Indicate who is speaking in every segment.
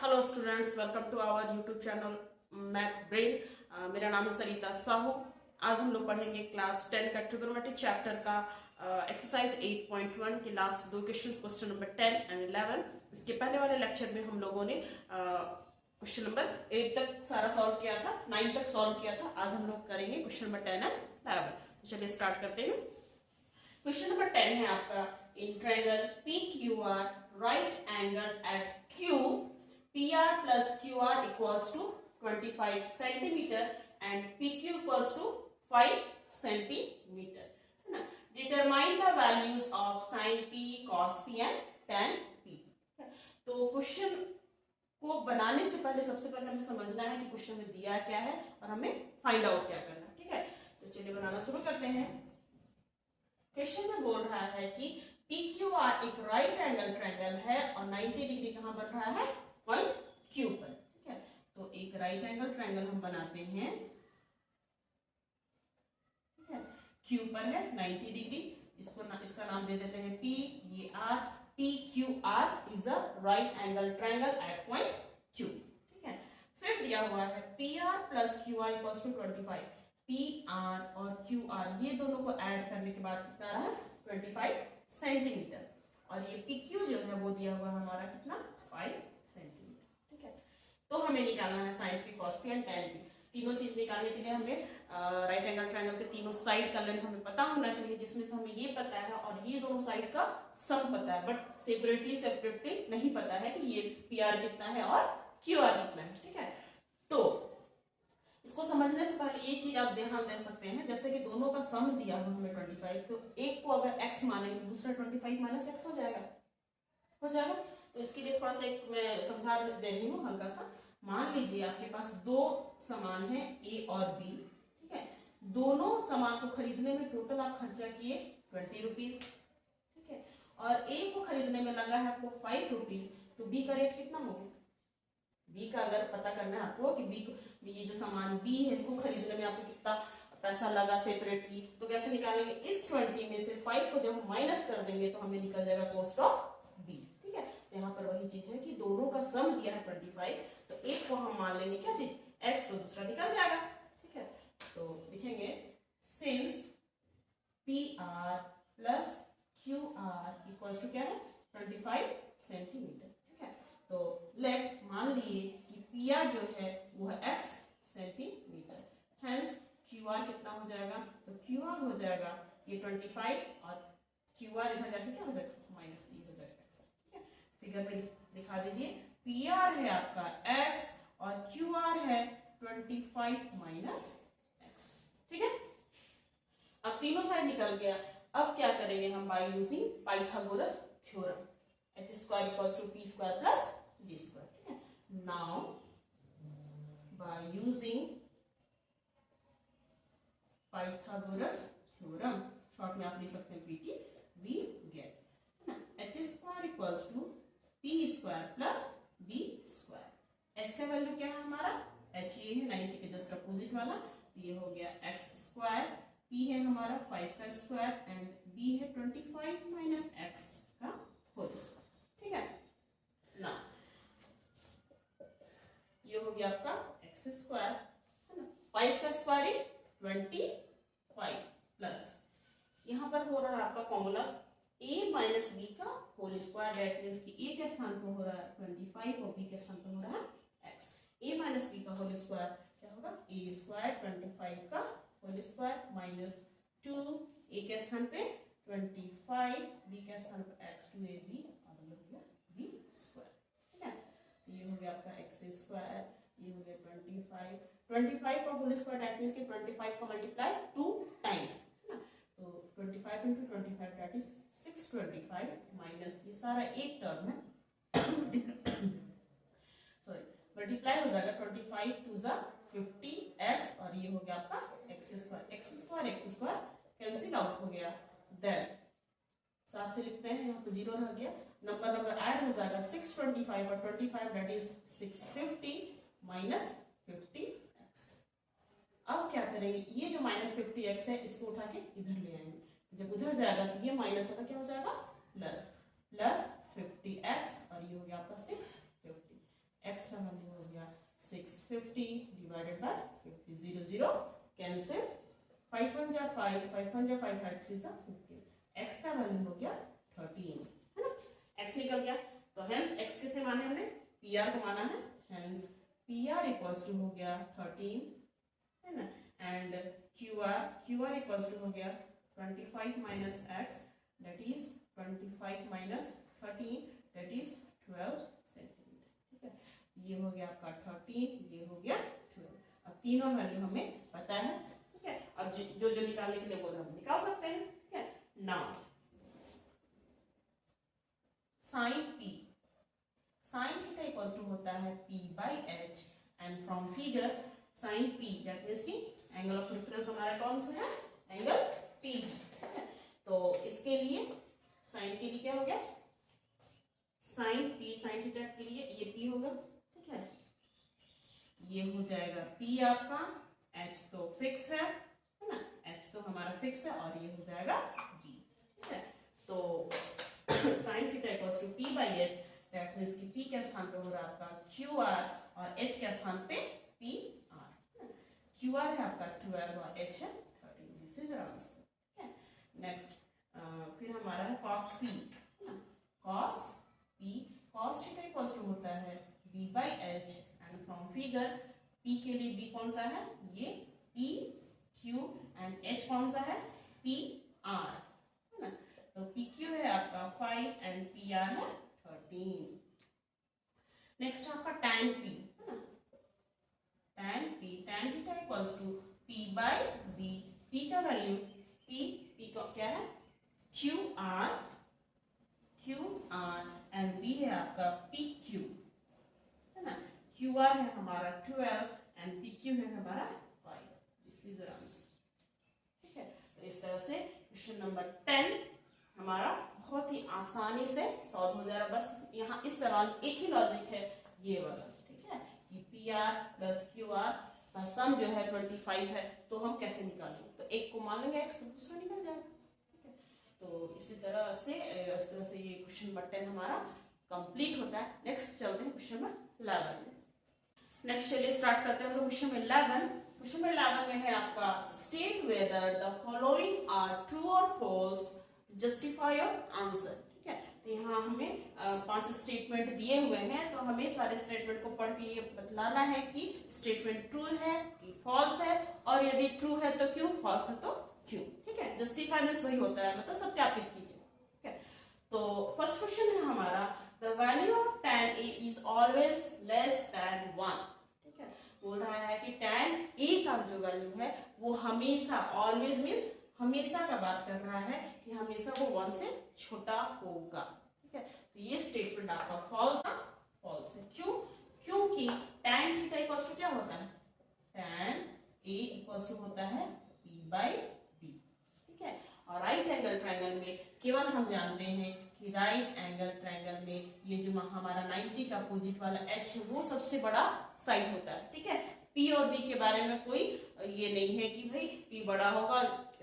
Speaker 1: Hello students, welcome to our YouTube channel Math Brain. मेरा नाम है सरिता साहू। आज हम लोग पढ़ेंगे क्लास 10 का ट्रिगोनोमेट्री चैप्टर का एक्सरसाइज 8.1 के लास्ट दो क्वेश्चन नंबर 10 एंड 11। इसके पहले वाले लेक्चर में हम लोगों ने क्वेश्चन नंबर 8 तक सारा सॉल्व किया था, 9 तक सॉल्व किया था। आज हम लोग करेंगे क्वेश्चन नंबर 10 एंड 11। तो चलिए स्टार्ट करते हैं। क्वेश्चन नंबर 10 है आपका, in triangle PQR right angle at Q PR plus QR equals to 25 centimeter and PQ equals to 5 centimeter, है ना। Determine the values of sin P, cos P and tan P। तो question को बनाने से पहले सबसे पहले हमें समझना है कि क्वेश्चन में दिया क्या है और हमें फाइंड आउट क्या करना है, ठीक है। तो चलिए बनाना शुरू करते हैं। क्वेश्चन में बोल रहा है कि PQR एक राइट एंगल ट्रायंगल है और 90 डिग्री कहां बन रहा है, पॉइंट Q पर, ठीक है। तो एक राइट एंगल ट्रायंगल हम बनाते हैं, ठीक है। Q पर है 90 डिग्री, इसका नाम दे देते हैं P, ये R। PQR is a right angle triangle at point Q, ठीक है। फिर दिया हुआ है PR plus QR equals to 25। PR और QR ये दोनों को ऐड करने के बाद कितना रहा, 25 सेंटीमीटर। और ये PQ जो है वो दिया हुआ हमारा कितना, 5 सेंटीमीटर, ठीक है। तो हमें निकालना है sine P, cos P and tan P। तीनों चीज निकालने के लिए हमें राइट एंगल ट्रायंगल के तीनों साइड का लेंथ हमें पता होना चाहिए, जिसमें से हमें ये पता है और ये दोनों साइड का सम पता है, बट सेपरेटली नहीं पता है कि ये PR कितना है और QR कितना है, ठीक है। तो इसको समझने से पहले ये चीज आप ध्यान दे सकते हैं, जैसे कि दोनों का सम दिया हुआ हमें 25, तो एक को अगर x मानेंगे तो दूसरा 25 माइनस x हो जाएगा। तो इसके लिए थोड़ा सा एक मैं समझा दे रही हूँ हल्का सा। मान लीजिए आपके पास दो सामान है A और B, ठीक है। दोनों सामान को खरीदने में टोटल आप खर्चा किए 20 रुपीज, ठीक है। और A को खरीदने में लगा है आपको 5 रुपीज, तो B का रेट कितना हो गया। B का अगर पता करना है आपको कि ये जो सामान B है इसको खरीदने में आपको कितना पैसा लगा सेपरेटली, तो कैसे निकालेंगे, इस 20 में से 5 को जब हम माइनस कर देंगे तो हमें निकल जाएगा कॉस्ट ऑफ B, ठीक है। यहाँ पर वही चीज है कि दोनों का सम दिया है 25, तो एक को हम मान लेंगे क्या चीज, x, तो दूसरा निकल जाएगा, ठीक है। तो लिखेंगे since PR plus QR equals to क्या है, 25 सेंटीमीटर, ठीक है। तो लेट मान लिए कि PR जो है वो है x सेंटीमीटर, हेंस QR कितना हो जाएगा, तो QR हो जाएगा ये 25 और QR इधर जाके क्या हो जाएगा, माइनस B हो जाएगा x, ठीक है। फिगर में दिखा दीजिए, PR है आपका x और QR है 25 माइनस x, ठीक है। अब तीनों साइड निकल गया। अब क्या करेंगे हम, by using Pythagoras theorem, h square equals to p square plus b square, ठीक है। Now by using Pythagoras theorem, short में आप लिख सकते हैं PT, we get h square equals to p square plus b square. h का value क्या है हमारा, h ये है 90 के जस्ट अपोजिट वाला, तो ये हो गया x स्क्वायर, p है हमारा 5 का स्क्वायर एंड b है 25 माइनस x का होल स्क्वायर, ठीक है ना। ये हो गया आपका x स्क्वायर, है ना, 5 का स्क्वायर 25 प्लस यहाँ पर हो रहा है आपका फॉर्मूला a माइनस बी का होल स्क्वायर, दैट मींस कि a के स्थान पर हो रहा है 25 और b के स्थान पर हो रहा है x। a माइनस बी का होल स्क्वायर क्या होगा, a स्क्वायर 25 का होल स्क्वायर माइनस 2 a के स्थान पे 25, b के स्थान पर x 2ab और ये हो गया b स्क्वायर, ठीक है। ये हो गया आपका x स्क्वायर, ये हो गया 25 का होल स्क्वायर, दैट मींस कि 25 का मल्टीप्लाई 2 टाइम्स, है ना। तो 25 into 25 दैट इज 625 माइनस ये सारा एक टर्म है सॉरी मल्टीप्लाई हो जाएगा 25 टू जा 50x और ये हो गया आपका x स्क्वायर कैंसिल आउट हो गया, देन साफ से लिखते हैं, यहाँ पे 0 रह गया, नंबर ऐड हो जाएगा 625 और 25 दैट इज 650 माइनस 50x। अब क्या करेंगे, ये जो माइनस 50x है इसको उठा के इधर ले आएंगे, जब उधर जाएगा तो ये माइनस होगा क्या हो जाएगा, प्लस 50x और ये हो गया आपका 650, x 50 डिवाइडेड बाय 50, 0 0 कैंसिल, 5 1 जा 5, 5 1 जा 5, 5 3 जा 15, x का वैल्यू हो गया 13, है ना, x निकल गया। तो हेंस x किसे माने हमने, pr को माना है, हेंस pr इक्वल्स टू हो गया 13, है ना, एंड qr इक्वल्स टू हो गया 25 minus x that is 25 minus 13 that is 12 centimetre, ठीक है। ये हो गया आपका 13, ये हो गया 12। अब तीनों वैल्यू हमें पता है, ठीक है। अब जो जो निकालने के लिए बोला हम निकाल सकते हैं, ठीक है। Now sine p, sine theta equals to होता है p by h, and from figure sine p that means की एंगल ऑफ रेफरेंस हमारा कौन सा है, एंगल p, तो इसके लिए साइन के लिए क्या हो गया, साइन p, साइन थीटा के लिए ये p होगा, ठीक है। ये हो जाएगा p आपका, h तो फिक्स है ना, h तो हमारा फिक्स है, और ये हो जाएगा b, ठीक है। तो sine theta equals to p by h, that means कि p के स्थान पे हो रहा है आपका qr, और h के स्थान पे pr, qr है आपका 12 और h है 13, दिस इज आंसर, ठीक है। नेक्स्ट फिर हमारा है cos p, cos p, cos theta equals to होता है b by h, and from figure p के लिए b कौन सा है, ये p q, एंड h कौन सा है, p r, है ना। तो p q है आपका 5 एंड p r है 13। नेक्स्ट आपका tan p, है ना, tan p, tan theta equals to p by b, p का वैल्यू p का क्या है, qr, एंड b है आपका pq, है ना, qr है हमारा 12 एंड pq है हमारा 5, दिस इज आंसर, ठीक है। तो इस तरह से क्वेश्चन नंबर 10 हमारा बहुत ही आसानी से सॉल्व हो जाएगा। बस यहाँ इस सवाल एक ही लॉजिक है, ये वाला, ठीक है, कि pr प्लस qr का सम जो है 25 है, तो हम कैसे निकालेंगे, तो एक को मान लेंगे x तो दूसरा निकल जाएगा, ठीक है। तो इसी तरह से इस तरह से ये क्वेश्चन नंबर 10 हमारा कंप्लीट होता है। नेक्स्ट चलते हैं क्वेश्चन नंबर 11 में। नेक्स्ट चलिए स्टार्ट करते हैं हम लोग क्वेश्चन नंबर 11। क्वेश्चन नंबर 11 में है आपका state whether the following are true और फॉल्स, जस्टिफाई योर आंसर, ठीक है। तो यहाँ हमें 5 स्टेटमेंट दिए हुए हैं, तो हमें सारे स्टेटमेंट को पढ़ के ये बतलाना है कि स्टेटमेंट ट्रू है कि फॉल्स है, और यदि ट्रू है तो क्यों, फॉल्स है तो क्यों, ठीक है। जस्टिफाई मींस वही होता है, मतलब सत्यापित कीजिए, ठीक है। तो फर्स्ट क्वेश्चन है हमारा the value of tan a is always less than 1, ठीक है। बोल रहा है कि tan a का जो वैल्यू है वो हमेशा, ऑलवेज मींस हमेशा का बात कर रहा है कि हमेशा वो 1 से छोटा होगा, ठीक है। तो ये स्टेटमेंट आपका फॉल्स है। क्यों, क्योंकि tan थीटा इक्वल्स टू क्या होता है, tan a इक्वल्स टू होता है p बाई b, ठीक है। और राइट एंगल ट्रायंगल में केवल हम जानते हैं कि राइट एंगल ट्रायंगल में ये जो हमारा 90 का अपोजिट वाला h है वो सबसे बड़ा साइड होता है, ठीक है। p और b के बारे में कोई ये नहीं है कि भाई p बड़ा होगा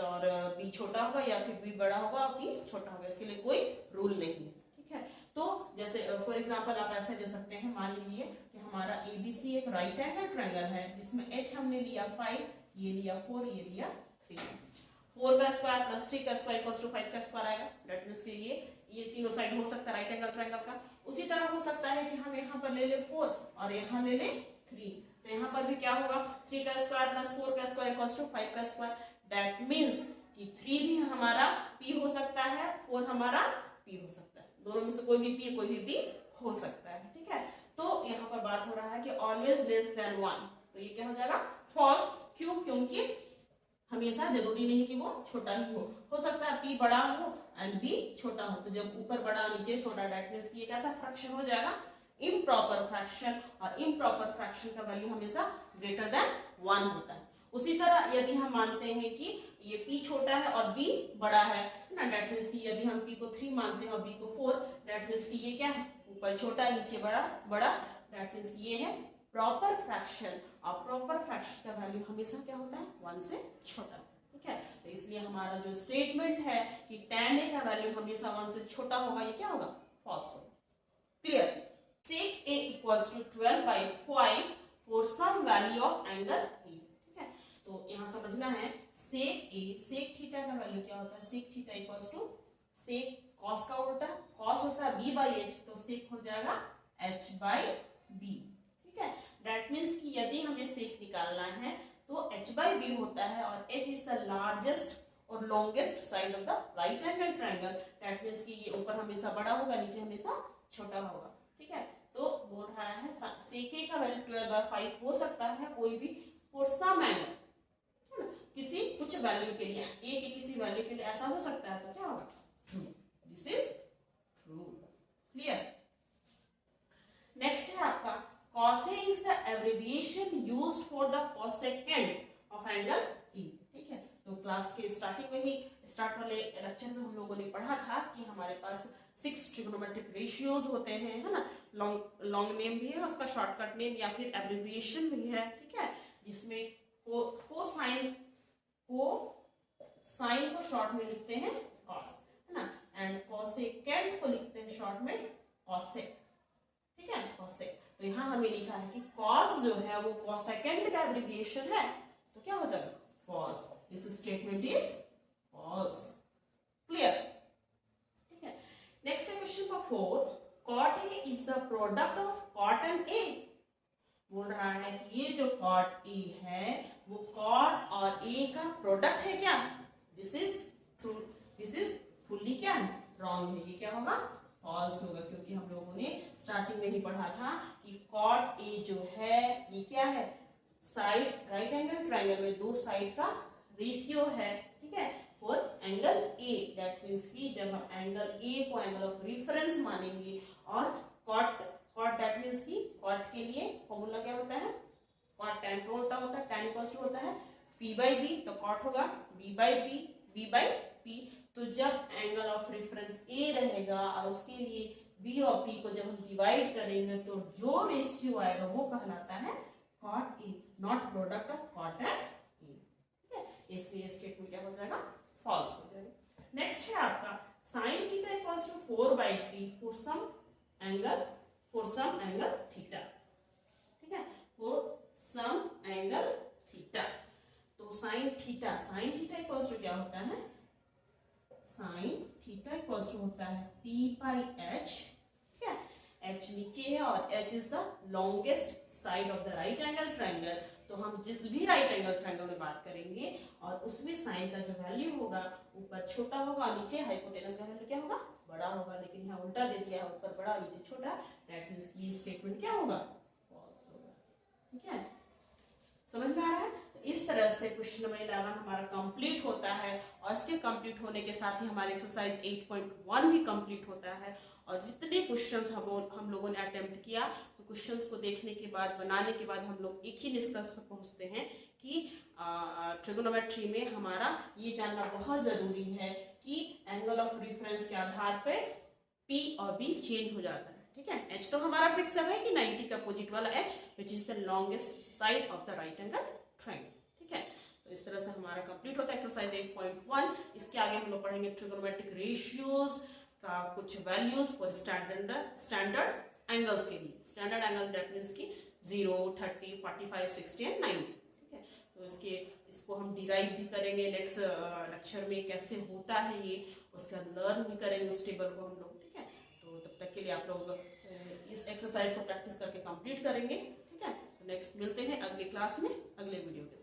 Speaker 1: और b छोटा होगा, या फिर b बड़ा होगा और p छोटा होगा, इसके लिए कोई रूल नहीं है, ठीक है। तो जैसे फॉर एग्जांपल आप ऐसे ले सकते हैं, मान लीजिए कि हमारा ABC एक राइट एंगल ट्रायंगल है जिसमें h हमने लिया 5, ये लिया 4, ये लिया 3, 4 का स्क्वायर प्लस 3 का स्क्वायर इक्वल्स टू 5 का स्क्वायर आएगा, दैट मींस कि ये तीनों साइड हो सकता है राइट एंगल ट्रायंगल का। उसी तरह हो सकता है कि हम यहाँ पर ले ले 4 और यहाँ ले ले 3, तो यहाँ पर भी क्या होगा, 3 का स्क्वायर प्लस 4 का स्क्वायर इक्वल्स टू 5 का स्क्वायर, दैट मींस कि 3 भी हमारा p हो सकता है, 4 हमारा p हो सकता है, दोनों में से कोई भी p कोई भी p हो सकता है, ठीक है। तो यहाँ पर बात हो रहा है कि ऑलवेज लेस देन 1, तो ये क्या हो जाएगा, फॉल्स। क्यों, क्योंकि हमेशा जरूरी नहीं कि वो छोटा ही हो सकता है p बड़ा हो एंड b छोटा हो, तो जब ऊपर बड़ा नीचे छोटा, दैट मींस कि ये कैसा फ्रैक्शन हो जाएगा, इम्प्रॉपर फ्रैक्शन, और इम्प्रॉपर फ्रैक्शन का वैल्यू हमेशा ग्रेटर देन 1 होता है। उसी तरह यदि हम मानते हैं कि ये p छोटा है और b बड़ा है ना, दैट मींस कि यदि हम p को 3 मानते हैं और b को 4, दैट मींस कि ये क्या है, ऊपर छोटा नीचे बड़ा, दैट मींस ये है प्रॉपर फ्रैक्शन, और प्रॉपर फ्रैक्शन का वैल्यू हमेशा क्या होता है, 1 से छोटा, ठीक है। तो इसलिए हमारा जो स्टेटमेंट है कि tan a का वैल्यू हमेशा 1 से छोटा होगा, ये क्या होगा, फॉल्स होगा। Clear. sec a equals to 12 by 5 for some value of angle A. ठीक है, तो यहाँ समझना है सेक ए, सेक थीटा का वैल्यू क्या होता है, sec theta equals to sec cos का उल्टा, कॉस होता है बी बाई एच, तो सेक हो जाएगा एच बाई बी। ठीक है, दैट मीन्स कि यदि हमें सेक निकालना है तो एच बाई बी होता है और एच इज द लार्जेस्ट और longest side of the right angle triangle. That means कि ये ऊपर हमेशा बड़ा होगा, नीचे हमेशा छोटा होगा। ठीक है, तो बोल रहा है सेक ए का वैल्यू 12/5 हो सकता है कोई भी फॉर सम एंगल, है ना, किसी कुछ वैल्यू के लिए, ए के किसी वैल्यू के लिए ऐसा हो सकता है, तो क्या होगा, true. This is true. Clear. Next है आपका cos A is the abbreviation used for the cosecant of angle E। ठीक है, तो क्लास के स्टार्टिंग में ही, स्टार्ट वाले लेक्चर में हम लोगों ने पढ़ा था कि हमारे पास 6 ट्रिग्नोमेट्रिक रेशियोज होते हैं, है ना, लॉन्ग नेम भी है उसका, शॉर्टकट नेम या फिर एब्रिविएशन भी है। ठीक है, जिसमें कोसाइन को शॉर्ट में लिखते हैं कॉस, है ना, एंड कोसेकेंट को लिखते हैं शॉर्ट में कॉसेक। ठीक है, कॉसेक। तो यहाँ हमें लिखा है कि कॉस जो है वो कोसेकेंट का एब्रिविएशन है, तो क्या हो जाएगा, false. This statement is false. Clear. ठीक है, नेक्स्ट है question number 4, cot A is the product of cot and A। बोल रहा है कि ये जो cot A है वो cot और A का प्रोडक्ट है क्या, this is true, this is fully क्या है, रॉन्ग है, ये क्या होगा, फॉल्स होगा, क्योंकि हम लोगों ने स्टार्टिंग में ही पढ़ा था कि cot A जो है ये क्या है, साइड राइट एंगल ट्रायंगल में दो साइड का रेशियो है। ठीक है, for angle A, that means कि जब हम एंगल ए को एंगल ऑफ रेफरेंस मानेंगे और cot दैट मींस कि cot के लिए फॉर्मूला क्या होता है, cot tan का उल्टा होता है, tan इक्वल्स टू होता है p बाई b, तो cot होगा b बाई p। तो जब एंगल ऑफ रेफरेंस ए रहेगा और उसके लिए b और p को जब हम डिवाइड करेंगे तो जो रेशियो आएगा वो कहलाता है cot A, not product of cot and A। ठीक है, इसलिए स्टेटमेंट क्या हो जाएगा, फॉल्स हो जाएगा। नेक्स्ट है आपका sin theta equals to 4/3 for some angle theta. ठीक है, फॉर सम एंगल थीटा। तो sin थीटा इक्वल्स टू क्या होता है, sin थीटा इक्वल्स टू होता है p बाई h। ठीक है, h नीचे है और h is the longest side of the right angle triangle. तो हम जिस भी राइट एंगल ट्रायंगल में बात करेंगे और उसमें साइन का जो वैल्यू होगा ऊपर छोटा होगा और नीचे हाइपोटेनस का वैल्यू क्या होगा, बड़ा होगा, लेकिन यहाँ उल्टा दे दिया है, ऊपर बड़ा नीचे छोटा, दैट मींस ये स्टेटमेंट क्या होगा, फॉल्स होगा। ठीक है, समझ में आ रहा है। तो इस तरह से क्वेश्चन नंबर 11 हमारा कंप्लीट होता है और इसके कंप्लीट होने के साथ ही हमारे एक्सरसाइज 8.1 भी कंप्लीट होता है। और जितने क्वेश्चंस हम लोगों ने अटेम्प्ट किया, तो क्वेश्चंस को देखने के बाद, बनाने के बाद हम लोग एक ही निष्कर्ष पर पहुंचते हैं कि ट्रिगोनोमेट्री में हमारा ये जानना बहुत जरूरी है कि एंगल ऑफ रेफरेंस के आधार पे P और B चेंज हो जाता है। ठीक है, H तो हमारा फिक्स है कि 90 का अपोजिट वाला H, which is the longest side of the right angle triangle. ठीक है, तो इस तरह से हमारा कंप्लीट होता है एक्सरसाइज 8.1। इसके आगे हम लोग पढ़ेंगे ट्रिगोनोमेट्रिक रेशियोज का कुछ वैल्यूज फॉर स्टैंडर्ड एंगल्स के लिए। स्टैंडर्ड एंगल दैट मींस की 0, 30, 45, 60 एंड 90। ठीक है, तो इसको हम डिराइव भी करेंगे नेक्स्ट लेक्चर में, कैसे होता है ये, उसका लर्न भी करेंगे उस टेबल को हम लोग। ठीक है, तो तब तक के लिए आप लोग इस एक्सरसाइज को प्रैक्टिस करके कंप्लीट करेंगे। ठीक है, तो नेक्स्ट मिलते हैं अगली क्लास में अगले वीडियो के साथ।